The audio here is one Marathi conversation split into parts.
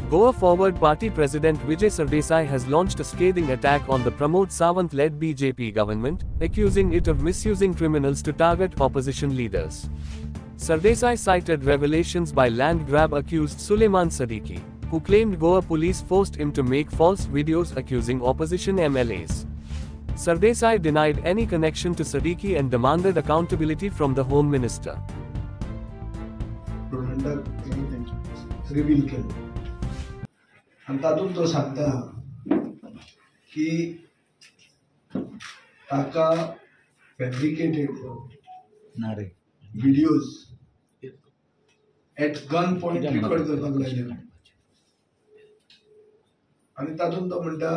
Goa Forward Party President Vijay Sardesai has launched a scathing attack on the Pramod Sawant-led BJP government, accusing it of misusing criminals to target opposition leaders. Sardesai cited revelations by land grab accused Suleiman Siddiqui, who claimed Goa police forced him to make false videos accusing opposition MLAs. Sardesai denied any connection to Siddiqui and demanded accountability from the Home Minister. Reveal केलं आणि तातूंत तो सांगता की ताका fabricated videos at gun point record करपाक लायले आणि तातूंत तो म्हणटा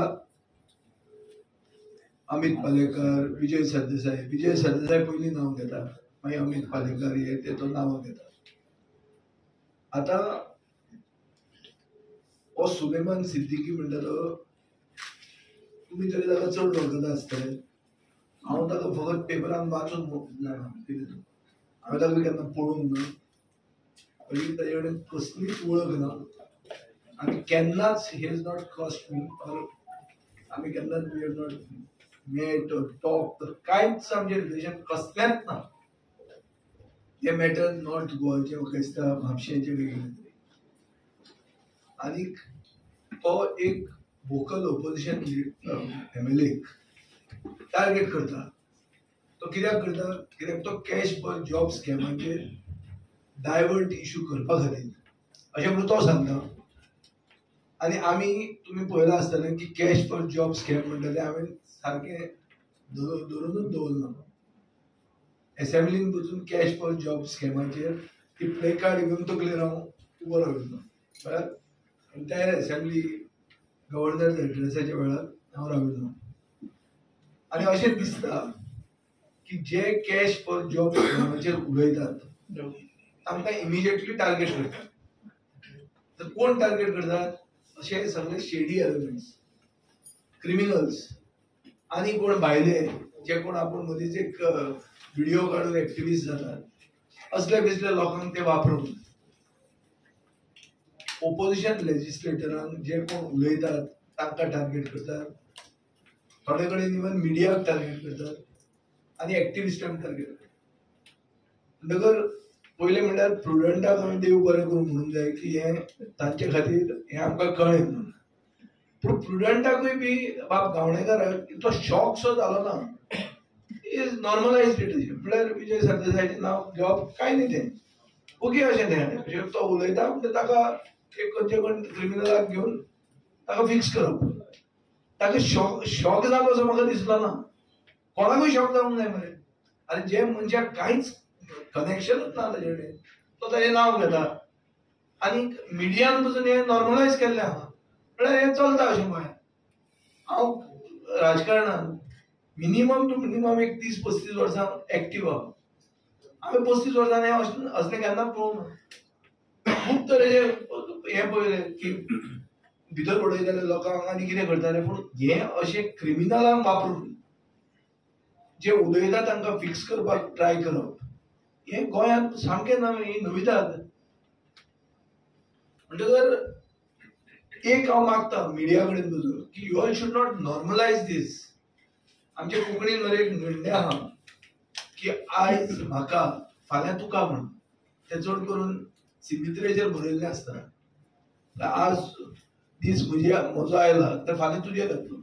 अमित पालेकर, विजय सरदेसाई पयलीं नांव घेता, मागीर अमित पालेकर हे तेचो नांव घेता. आता हो सुलेमान सिद्दीकी म्हणटालो तुमी तरी ताका चड वळखता आसतले. हांव ताका फकत पेपरान वाचून जाणा कितें हांवें ताका केन्ना पळोवंक ना, पयलीं ताजे कडेन कसलीच वळख ना आनी केन्नाच he has not crossed me or आमी केन्नाच we have not met or talk कांयच आमचें रिलेशन कसलेंच ना. हे मॅटर नॉर्थ गोवाचे क्रिस्तांव म्हापशेंचे वेगळे आनी तो एक वोकल ऑपोजिशन MLA टार्गेट करता. तो कित्याक करता? कित्याक तो कॅश फॉर जॉब स्कॅमाचेर डायवर्ट इश्यू करपा खातीर अशें म्हणून तो सांगता. आनी आमी तुमी पळयलां आसतलें की कॅश फॉर जॉब स्कॅम म्हणटा तें हांवें सारकें धरूनच दवरना. असेंब्लीन बसून कॅश फॉर जॉब स्कॅमाचेर ती प्ले कार्ड घेवन तकलेर हांव उबो राविल्लो बरोबर. एंटायर असेंब्ली गव्हर्नर एड्रेसाच्या वेळार हांव राविल्लो आनी अशें दिसता की जे कॅश फॉर जॉब स्कॅमाचेर उलयतात तांकां इमिजिएटली टार्गेट करतात. तर कोण टार्गेट करतात? अशे सगळे शेडी एलिमेंट्स, क्रिमिनल्स आनी कोण भायले जे कोण आपूण मदींच एक व्हिडिओ काढून एक्टिविस्ट जातात असले बिसले लोकांक ते वापरून ओपोजिशन लेजिस्लेटरांक जे कोण उलयतात तांकां टार्गेट करतात. थोडे कडेन इवन मिडियाक टार्गेट करतात आनी एक्टिविस्टांक टार्गेट करतात. म्हणटकर पयलें म्हणल्यार प्रुडंटाक आमी देव बरें करूं म्हणूंक जाय की हे तांचे खातीर हे आमकां कळ्ळें म्हणून. पूण प्रुडंटाकूय बी बाब गावणेकाराक तो शॉक सो जालो ना. इज नॉर्मलायज्ड इट म्हळ्यार विजय सरदेसायचें नांव घेवप कांय न्ही तें ओके अशें तें तो उलयता म्हणजे ताका एक खंयचे कोण क्रिमिनलाक घेवन ताका फिक्स करप. ताका शॉक जालो असो म्हाका दिसलो ना. कोणाकूय शॉक जावंक जाय मरे. आनी जे मनशाक कांयच कनेक्शनूच ना ताजे कडेन तो ताजें नांव घेता आनी मिडियान पसून हें नॉर्मलायज केल्लें आहा म्हळ्यार हें चलता अशें गोंयांत. हांव राजकारणांत मिनिमम टू मिनिमम एक 30-35 वर्सां एक्टीव आहा. हांवें 35 वर्सांनी असलें केन्ना पळोवंक ना. खूब तरेचे हें पळयलें की भितर उडयताले लोकांक आनी कितें करताले. पूण हें अशें क्रिमिनलांक वापरून जे उलयता तांकां फिक्स करपाक ट्राय करप हें गोंयांत सामकें ही नविदाद. म्हणटकर एक हांव मागता मिडिया कडेन बसून की you all should not normalise दीस. आमच्या कोंकणीन मरे एक म्हणणें आहा की आयज म्हाका फाल्यां तुका म्हण. तें चड करून सिमित्रेचेर बरयल्लें आसता. आज दीस म्हजो आयला तर फाल्यां तुजेर जातलो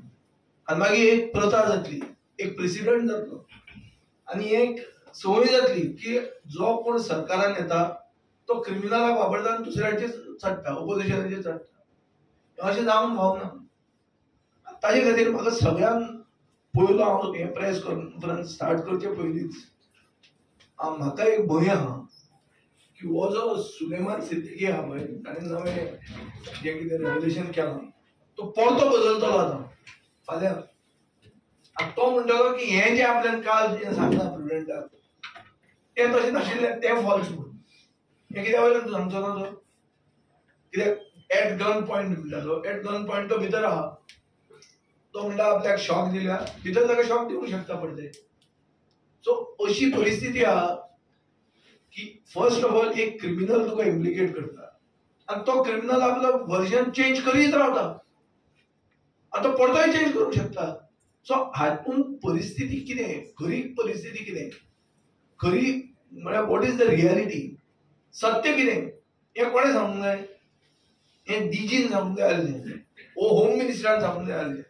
आनी मागीर एक प्रथा जातली, एक प्रेसिडंट जातलो आनी एक संवय जातली की जो कोण सरकारान येता तो क्रिमिनलाक वापरता आनी दुसऱ्याचेर चडटा, ओपोजिशनाचेर चडटा. अशें जावंक फावना. ताजे खातीर म्हाका सगळ्यान पयलो हांव हें प्रेस कॉन्फरन्स स्टार्ट करचे पयलींच म्हाका एक भंय आहा की हो जो सुलेमान सिद्दीकी आहा पळय ताणें नवें जें कितें रेवल्युशन केलां तो परतो बदलतलो आतां फाल्यां. आनी तो म्हणटलो की हें जें आपल्यान काल जें सांगलां प्रुडंटाक तें तशें नाशिल्लें, तें फॉल्स म्हणून. हें कित्या वयल्यान तूं सांगचो ना तो? कित्याक एट गन पॉयंट म्हणटालो. एट गन पॉयंट तो भितर आहा. तो म्हणटा आपल्याक शॉक दिल्या भितर ताका शॉक दिवंक शकता पडते. सो अशी परिस्थिती आहा की फर्स्ट ऑफ ऑल एक क्रिमिनल तुका इम्प्लिकेट करता आणि तो क्रिमिनल आपलं व्हर्जन चेंज करीत रावता, आता परतोय चेंज करूंक शकता. सो हातून परिस्थिती कितें, खरी परिस्थिती कितें, खरी म्हळ्यार वॉट इज द रियालिटी, सत्य कितें हें कोणें सांगूंक जाय. हें डीजीन सांगूंक जाय आसलें, होम मिनिस्टरान सांगूंक जाय आसलें.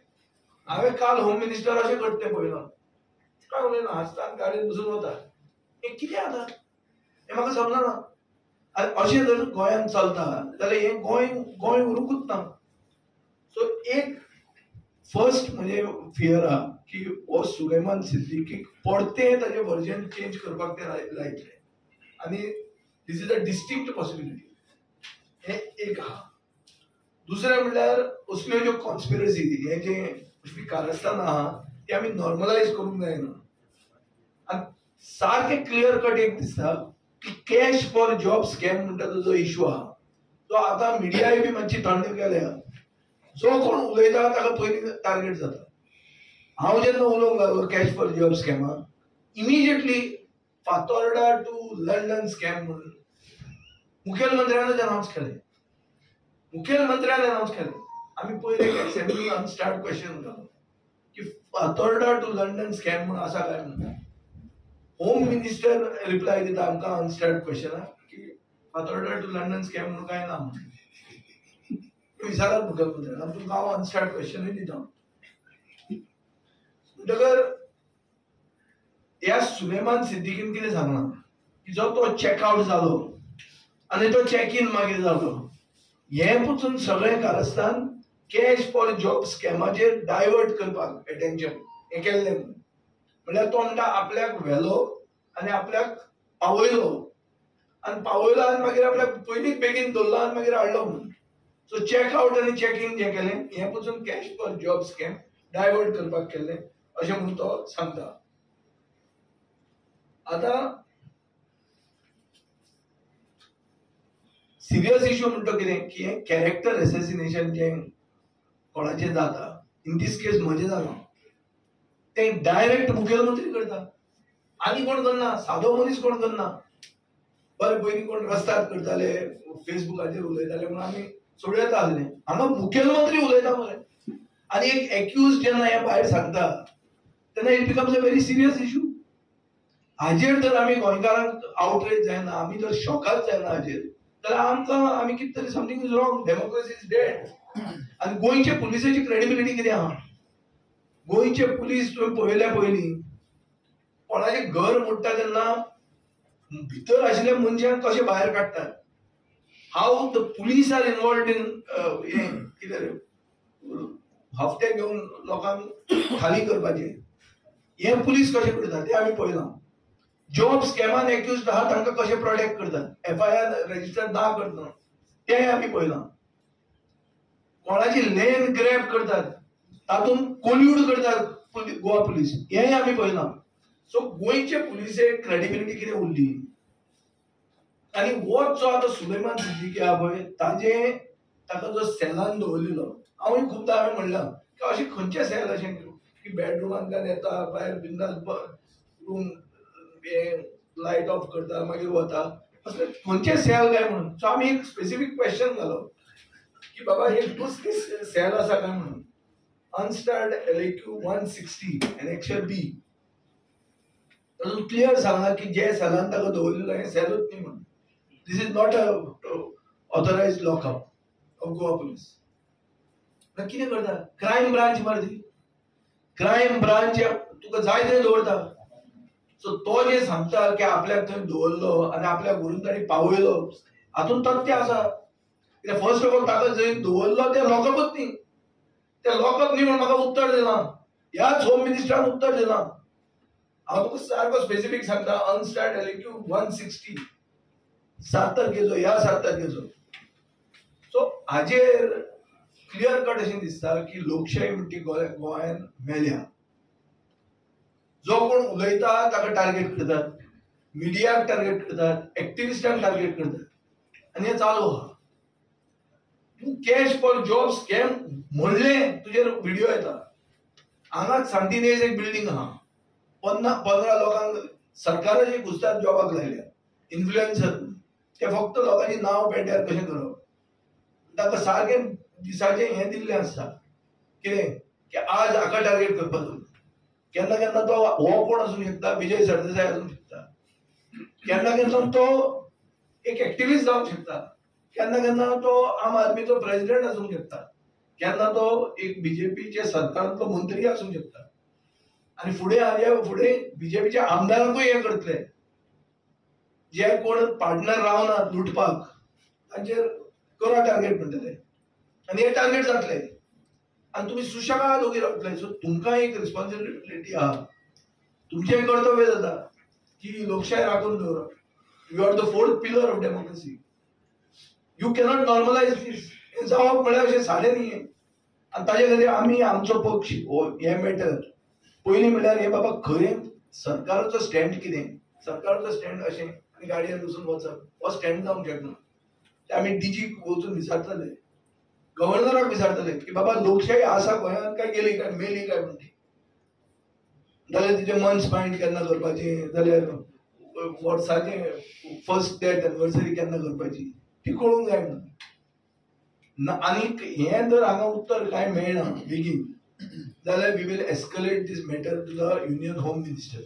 हांवें काल होम मिनिस्टर अशें करता पळयलो, काय उलयना, हांसता गाडयेन बसून वता. हें कितें आतां हें म्हाका समजना. आनी अशें जर गोंयांत चलता जाल्यार हें गोंय उरूंकूच ना. सो एक फर्स्ट म्हणजे फियर आहा की हो सुलेमान सिद्दीकीक परतें ताजें व्हर्जन चेंज करपाक ते लायतले, आनी this is a distinct possibility. हें एक आहा. दुसरें म्हणल्यार असल्यो ज्यो कॉन्स्पिरसी, हे जे असली कारस्थान आहा ती आमी नॉर्मलायज करूंक जायना. आनी सारकें क्लियर कट एक दिसता की कॅश फॉर जॉब स्कॅम म्हणटा तो जो इश्यू आहा तो आतां मिडियाय बी मातशी थंड केल्या. जो कोण उलयता ताका पयलीं टार्गेट जाता. हांव जेन्ना उलोवंक लागलो कॅश फॉर जॉब स्कॅमाक, immediately Fatorda to London scam म्हणून मुखेलमंत्र्यानच अनावन्स केलें. मुखेलमंत्र्यान अनावन्स केलें. आमी पयले असेंब्लीन स्टार्ट क्वेश्चन घालो की फातोर्डा टू लंडन स्कॅम म्हणून आसा काय म्हणून. होम मिनिस्टर रिप्लाय दिता आमकां अनस्टार्ट क्वेश्चनाक की फातोर्डा टू लंडन स्कॅम म्हणून काय ना म्हणून. विचारात मुखेलमंत्र्यान, आनी तुमकां हांव अनस्टार्ट क्वेश्चनूय दिता. म्हणटकर ह्या सुलेमान सिद्दीकीन कितें सांगलां की जो तो चॅकआउट जालो आनी तो चॅक इन मागीर जालो, हें पसून सगळें कारस्थान कॅश फॉर जॉब स्कॅमाचेर डायवर्ट करपाक एटेन्शन हें केल्लें. म्हणल्यार तो म्हणटा आपल्याक व्हेलो आनी आपल्याक पावयलो, आनी पावयलो आनी मागीर आपल्याक पयलींच बेगीन दवरलो आनी मागीर हाडलो म्हणून. सो चॅकआउट आनी चॅक इन जें केलें हें पसून cash for job scam divert करपाक केल्लें अशें म्हणून तो सांगता. आतां सिरियस इश्यू म्हणटा कितें की हें कॅरेक्टर एसेसिनेशन जें कोणाचें जाता, इन दीस केस म्हजें जालां, तें डायरेक्ट मुखेलमंत्री करता. आनी कोण करना, सादो मनीस कोण करना. बरें पयलीं कोण रस्त्यार करताले, फेसबुकाचेर उलयताले म्हणून आमी सोडूं येता आसलें. हांगा मुखेलमंत्री उलयता मरे, आनी एक एक्यूज जेन्ना हें भायर सांगता तेन्ना it becomes a very serious issue. हाजेर जर आमी गोंयकारांक आउटरेज जायना, आमी जर शॉकाच जायना हाजेर, जाल्यार आमी कितें तरी something is wrong. Democracy is dead. आनी गोंयचे पुलिसाची क्रेडिबिलिटी कितें आहा. गोंयचे पुलीस तुवें पळयल्या पयलीं कोणाचें घर मोडटा तेन्ना भितर आशिल्ल्या मनशांक कशें भायर काडटात. How the police are involved in हें कितें रे हफ्ते घेवन लोकांक खाली करपाचें, हें पुलीस कशें करता तें आमी पळयलां. जॉब स्कॅमान एक्युज्ड आहा तांकां कशें प्रोटेक्ट करतात, FIR रजिस्टर ना करतना तें आमी पळयलां. कोणाची लेन ग्रॅब करतात तातूंत कोल्यूड करतात गोवा पुलीस, हेंय आमी पळयलां. सो गोंयचे पुलिसेक क्रेडिबिलिटी कितें उरली. आनी हो जो आतां सुलेमान सिद्दीकी आहा पळय ताका जो सेलान दवरलेलो, हांवूय खूबदां हांवें म्हणलां की अशें खंयचें सेल अशें की बेडरुमांतल्यान येता, भायर बिंदास रूम लायट ऑफ करता मागीर वता, असलें खंयचें सेल काय म्हणून. सो आमी एक स्पेसिफीक क्वेश्चन घालो की बाबा एक दुसरी सेल आसा काय म्हणून. अनस्टार्ड LAQ 160 एनेक्शर B तातूंत क्लियर सांगला की जे सेलान ताका दवरलेलो हें सेलूच न्ही म्हणून. This is not a authorized lockup of Goa police. कितें करता क्रायम ब्रांच मारती. क्रायम ब्रांच तुका जाय तें दवरता. सो तो जे सांगता की आपल्याक थंय दवरलो आनी आपल्याक व्हरून ताणी पावयलो, हातूंत तथ्य आसा. कित्याक फर्स्ट ऑफ ऑल ताका जंय दवरलो तें लॉकअपच न्ही. तें लॉकअप न्ही म्हणून म्हाका उत्तर दिलां. ह्याच होम मिनिस्टरान उत्तर दिलां. हांव तुका सारको स्पेसिफीक सांगता. अनस्टार्ड LAQ 160 7 तारखेचो, ह्या 7 तारखेचो. सो हाजेर क्लियर कट अशें दिसता की लोकशाही म्हणटी गोंयांत मेल्या. जो कोण उलयता ताका टार्गेट करतात, मिडियाक टार्गेट करतात, एक्टिविस्टांक टार्गेट करतात, आनी हें चालू आहा. तूं कॅश फॉर जॉब स्कॅम म्हणलें तुजेर व्हिडिओ येता. हांगाच सांतिनेज एक बिल्डींग आहा, 15 लोकांक सरकाराची घुसतार जॉबाक लायल्या, इन्फ्लुएन्सर. ते फक्त लोकांची नांव पेड्ड्यार कशें करप. ताका सारकें दिसाचें हें दिल्लें आसता कितें की आज हाका टार्गेट करपाचो. केन्ना केन्ना तो हो कोण आसूंक शकता, विजय सरदेसाय आसूंक शकता, केन्ना केन्ना तो एक एक्टिविस्ट जावंक शकता, केन्ना केन्ना तो आम आदमीचो प्रेसिडेंट आसूंक शकता, केन्ना तो एक बीजेपीचे सरकारांतलो मंत्री आसूंक शकता. आनी फुडें बीजेपीच्या आमदारांकूय हे करतले, जे कोण पार्टनर रावनात लुटपाक तांचेर करा टार्गेट म्हणटले आनी हे टार्गेट जातले आनी तुमी सुशेगाद उबी रावतले. सो तुमकां एक रिस्पॉन्सिबिलिटी आहा, तुमचें कर्तव्य जाता की लोकशाय राखून दवरप. You are the fourth pillar of democracy. You cannot normalize this. हें जावप म्हळ्यार अशें सादें न्ही. आनी ताजे खातीर आमी आमचो पक्ष हे मॅटर पयलीं म्हळ्यार हे बाबा खरें सरकाराचो स्टँड कितें, सरकाराचो स्टँड अशें आनी गाडयेन वचून वचप हो स्टँड जावंक शकना. ते आमी डीजीक वचून विचारतले, गव्हर्नराक विचारतले की बाबा लोकशाही आसा गोंयांत काय गेली काय मेली काय म्हणटी. जाल्यार तिचें मंच मायंड केन्ना करपाचें, जाल्यार वर्साचें फर्स्ट डेट एनिवर्सरी केन्ना करपाची ती कळूंक जाय ना. आनीक हें जर हांगा उत्तर कांय मेळना बेगीन जाल्यार we will escalate this matter to the union home minister.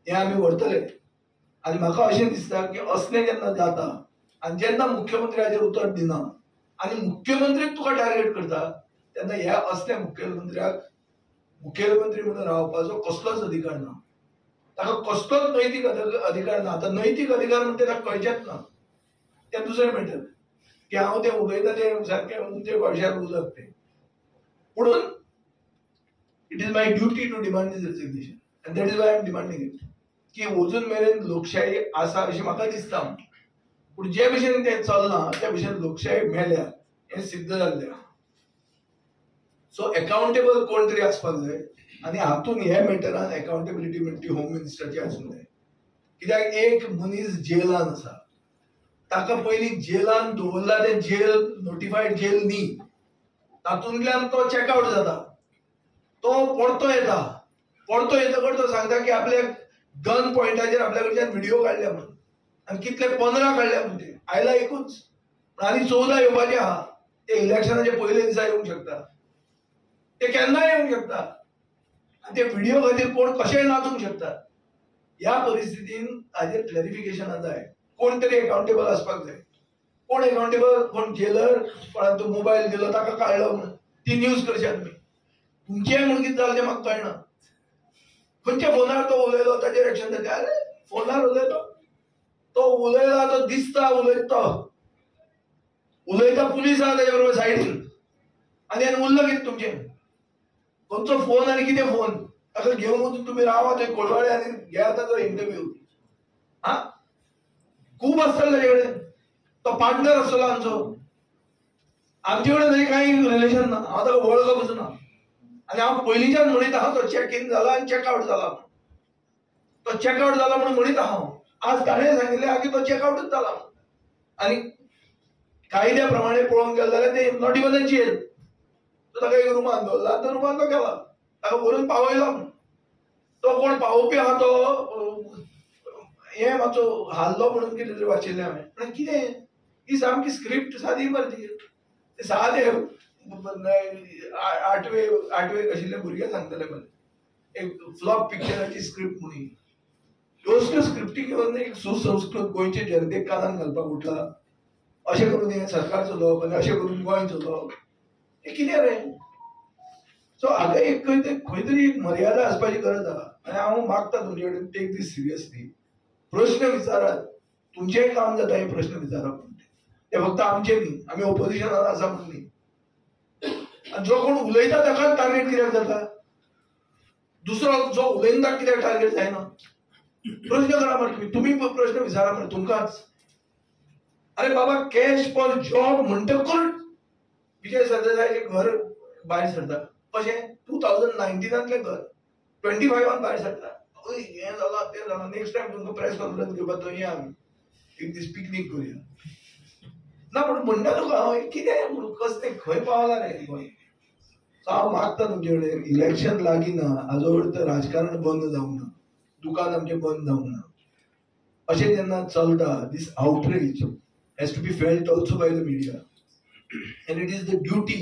हें आमी व्हरतले. आनी म्हाका अशें दिसता की असलें जेन्ना जाता आनी जेन्ना मुख्यमंत्री हाजेर उतर दिना आनी मुख्यमंत्रीक तुका टार्गेट करता तेन्ना ह्या असल्या मुख्यमंत्र्याक मुख्यमंत्री म्हणून रावपाचो कसलोच अधिकार ना. ताका कसलोच नैतीक अधिकार ना. आतां नैतीक अधिकार म्हणजे ताका कळचेच ना. तें दुसरें मॅटर की हांव तें उलयता तें सारकें उंचे कळशार उलप तें. पुणून it is my duty to demand this resignation and that is why I am demanding it. की अजून मेरेन लोकशाही आसा अशें म्हाका दिसता. पूण जे भशेन तें चलना त्या भशेन लोकशाही मेळ्ळ्या हें सिद्ध जाल्लें. सो अकाउंटेबल कोण तरी आसपाक जाय आनी हातून हे मॅटरान अकाउंटेबिलिटी म्हणटी होम मिनिस्टरची आसूंक जाय. कित्याक एक मनीस जेलान आसा, ताका पयलीं जेलान दवरला तें जेल नोटिफायड जेल न्ही, तातूंतल्यान तो चेकआउट जाता, तो परतो येतकच तो सांगता की आपल्याक गन पॉइंटाचेर आपल्या कडच्यान व्हिडिओ काडल्या म्हणून आनी कितले 15 काडल्या म्हणून. ते आयला एकूच आनी 14 येवपाचे आहा. ते इलेक्शनाचे पयले दिसा येवंक शकता, ते केन्नाय येवंक शकता. आनी ते व्हिडिओ खातीर कोण कशेंय नाचूंक शकता. ह्या परिस्थितीन हाजेर क्लॅरिफिकेशनां जाय. कोण तरी अकाउंटेबल आसपाक जाय. कोण अकाउंटेबल, कोण जेलर, कोणाक तो मोबायल दिलो ताका काडलो म्हणून ती न्यूज करशात तुमी. तुमचें म्हणून कितें जालें तें म्हाका कळना. खंयच्या फोनार तो उलयलो ताचेर एक्शन जाता. अरे फोनार उलयलो, तो उलयला, तो दिसता उलयता पुलीस आहा ताचे बरोबर सायडीन आनी उरलं कितें तुमचें. खंयचो फोन आनी कितें फोन ताका घेवन वचून तुमी रावा थंय कोळवाडे आनी घेयात ताचो इंटरव्यू. हा खूब आसतलें ताचे कडेन. तो पार्टनर आसतलो आमचे कडेन कांय रिलेशन ना. हांव ताका वळखूंक वचना आनी हांव पयलींच्यान म्हणीत आहा तो चॅक इन जाला आनी चॅकआउट जाला. तो चॅकआउट जाला म्हणून म्हणीत आहा हांव. आज ताणें सांगिल्लें की तो चॅकआउटूच जाला आनी कायद्या प्रमाणे पळोवंक गेले जाल्यार ते नॉट इवन अ जेल. ताका एक रुमान दवरला, त्या रुमान तो गेला, ताका व्हरून पावयलो. तो कोण पावोवपी आहा तो हें मातसो हाल्लो म्हणून कितें तरी वाचिल्लें हांवें. पूण कितें ही सामकी स्क्रिप्ट सादी मरे. ते सादे 8वेक आशिल्ले भुरगे सांगतले मरे एक फ्लॉप पिक्चराची स्क्रिप्ट म्हणून. ह्यो स्क्रिप्टी घेवन एक सुसंस्कृत गोंयचे जनतेक कानान घालपाक उठला. अशें करून हें सरकार चलोवप आनी अशें करून गोंय चलोवप हें कितें रे. सो हाका एक खंय तरी एक मर्यादा आसपाची गरज आहा. आनी हांव मागता तुमचे कडेन टेक दीस सिरियसली. प्रश्न विचारात. तुमचेंय काम जाता हे प्रश्न विचारप. ते फक्त आमचे न्ही, आमी ऑपोजिशनान आसा म्हणून न्ही. आनी जो कोण उलयता ताकाच टार्गेट कित्याक जाता. दुसरो जो उलयता कित्याक टार्गेट जायना. प्रश्न करा मरे तुमी प्रश्न विचारा मरे तुमकांच. अरे बाबा कॅश फॉर जॉब म्हणटकच विजय सरदेसायचें घर भायर सरता. कशें 2019तलें घर 25 भायर सरता. हें जालां तें जालां. नेक्स्ट टायम तुमकां प्रेस कॉन्फरन्स घेवपाक थंय या आमी एक दीस पिकनीक करुया ना. पूण म्हणटा तुका हांव कितें म्हणून कसलें खंय पावला रे गोंय. सो हांव मागता तुमचे कडेन इलेक्शन लागीं ना हाजो अर्थ राजकारण बंद जावंक ना, दुकान आमचें बंद जावंक ना. अशें जेन्ना चलता this outreach has to be felt also by the media. and it is the duty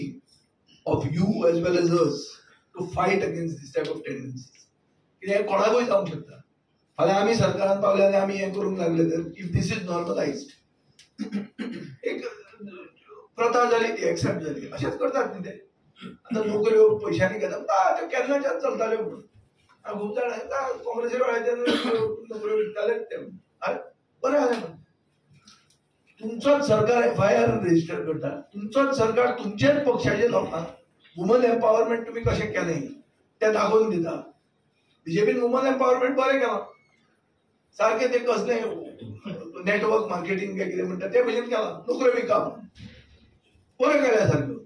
of you as well as us to fight against this type of tendencies. कित्याक कोणाकूय जावंक शकता. फाल्यां आमी सरकारान पावले आनी आमी हें करूंक लागले तर इफ दिस इज नॉर्मलायज्ड एक प्रथा जाली ती एक्सेप्ट जाली अशेंच करतात न्ही ते. आतां नोकऱ्यो पयशांनी घेतात त्यो केन्नाच्यान चलताल्यो म्हणून खूब जाण काँग्रेसी वेळाचेर नोकऱ्यो विकतालेच ते बरें जालें म्हणून. तुमचोच सरकार FIR रजिस्टर करता, तुमचोच सरकार तुमचेच पक्षाचे लोकांक वुमन एम्पावरमेंट तुम्ही कशें केलें तें दाखोवन दिता. बीजेपीन वुमन एम्पावरमेंट बरें केलां, सारकें तें कसलें नेटवर्क मार्केटिंग काय कितें म्हणटा ते भशेन केलां, नोकऱ्यो विका म्हणून बरें केल्या सारक्यो.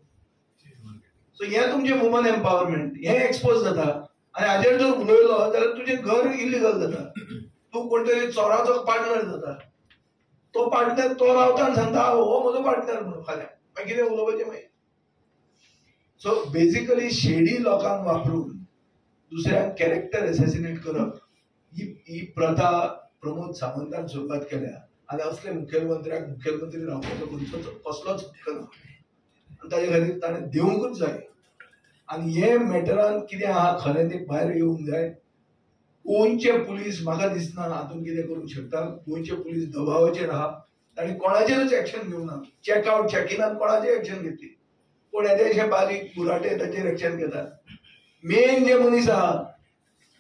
सो हें तुमचें वुमन एम्पावरमेंट हें एक्सपोज जाता आनी हाजेर जर उलयलो जाल्यार तुजें घर इलिगल जाता. तूं कोण तरी चोराचो पार्टनर जाता. तो पार्टनर तो रावता आनी सांगता हो म्हजो पार्टनर म्हणून फाल्यां मागीर कितें उलोवपाचें मागीर. सो बेसिकली शेडी लोकांक वापरून दुसऱ्यांक कॅरेक्टर एसेसिनेट करप ही प्रथा प्रमोद सावंतान सुरवात केल्या आनी असले मुखेलमंत्र्याक मुखेलमंत्री रावपाचो खंयचोच कसलोच हक्क ना आनी ताचे खातीर ताणें देवंकूच जाय. आनी हे मॅटरान कितें आहा खरें ते भायर येवंक जाय. गोंयचे पुलीस म्हाका दिसना हातूंत कितें करूंक शकता. गोंयचे पुलीस दबावाचेर आहा, तांणी कोणाचेरच एक्शन घेवंक ना. चॅकआउट चॅकिनान कोणाचेर एक्शन घेतली, पूण येदे अशे बारीक बुराटे ताचेर एक्शन घेतात. मेन जे मनीस आहा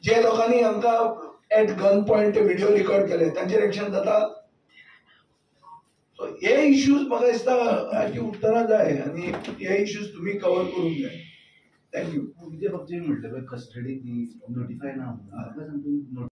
जे लोकांनी हांकां at gun point video record केले तांचेर एक्शन जाता. सो हे इश्यूज म्हाका दिसता हाची उत्तरां जाय आनी हे इश्यूज तुमी कवर करूंक जाय. थँक्यू. विजय बाबजी म्हटलं कस्टडी नोटिफाय ना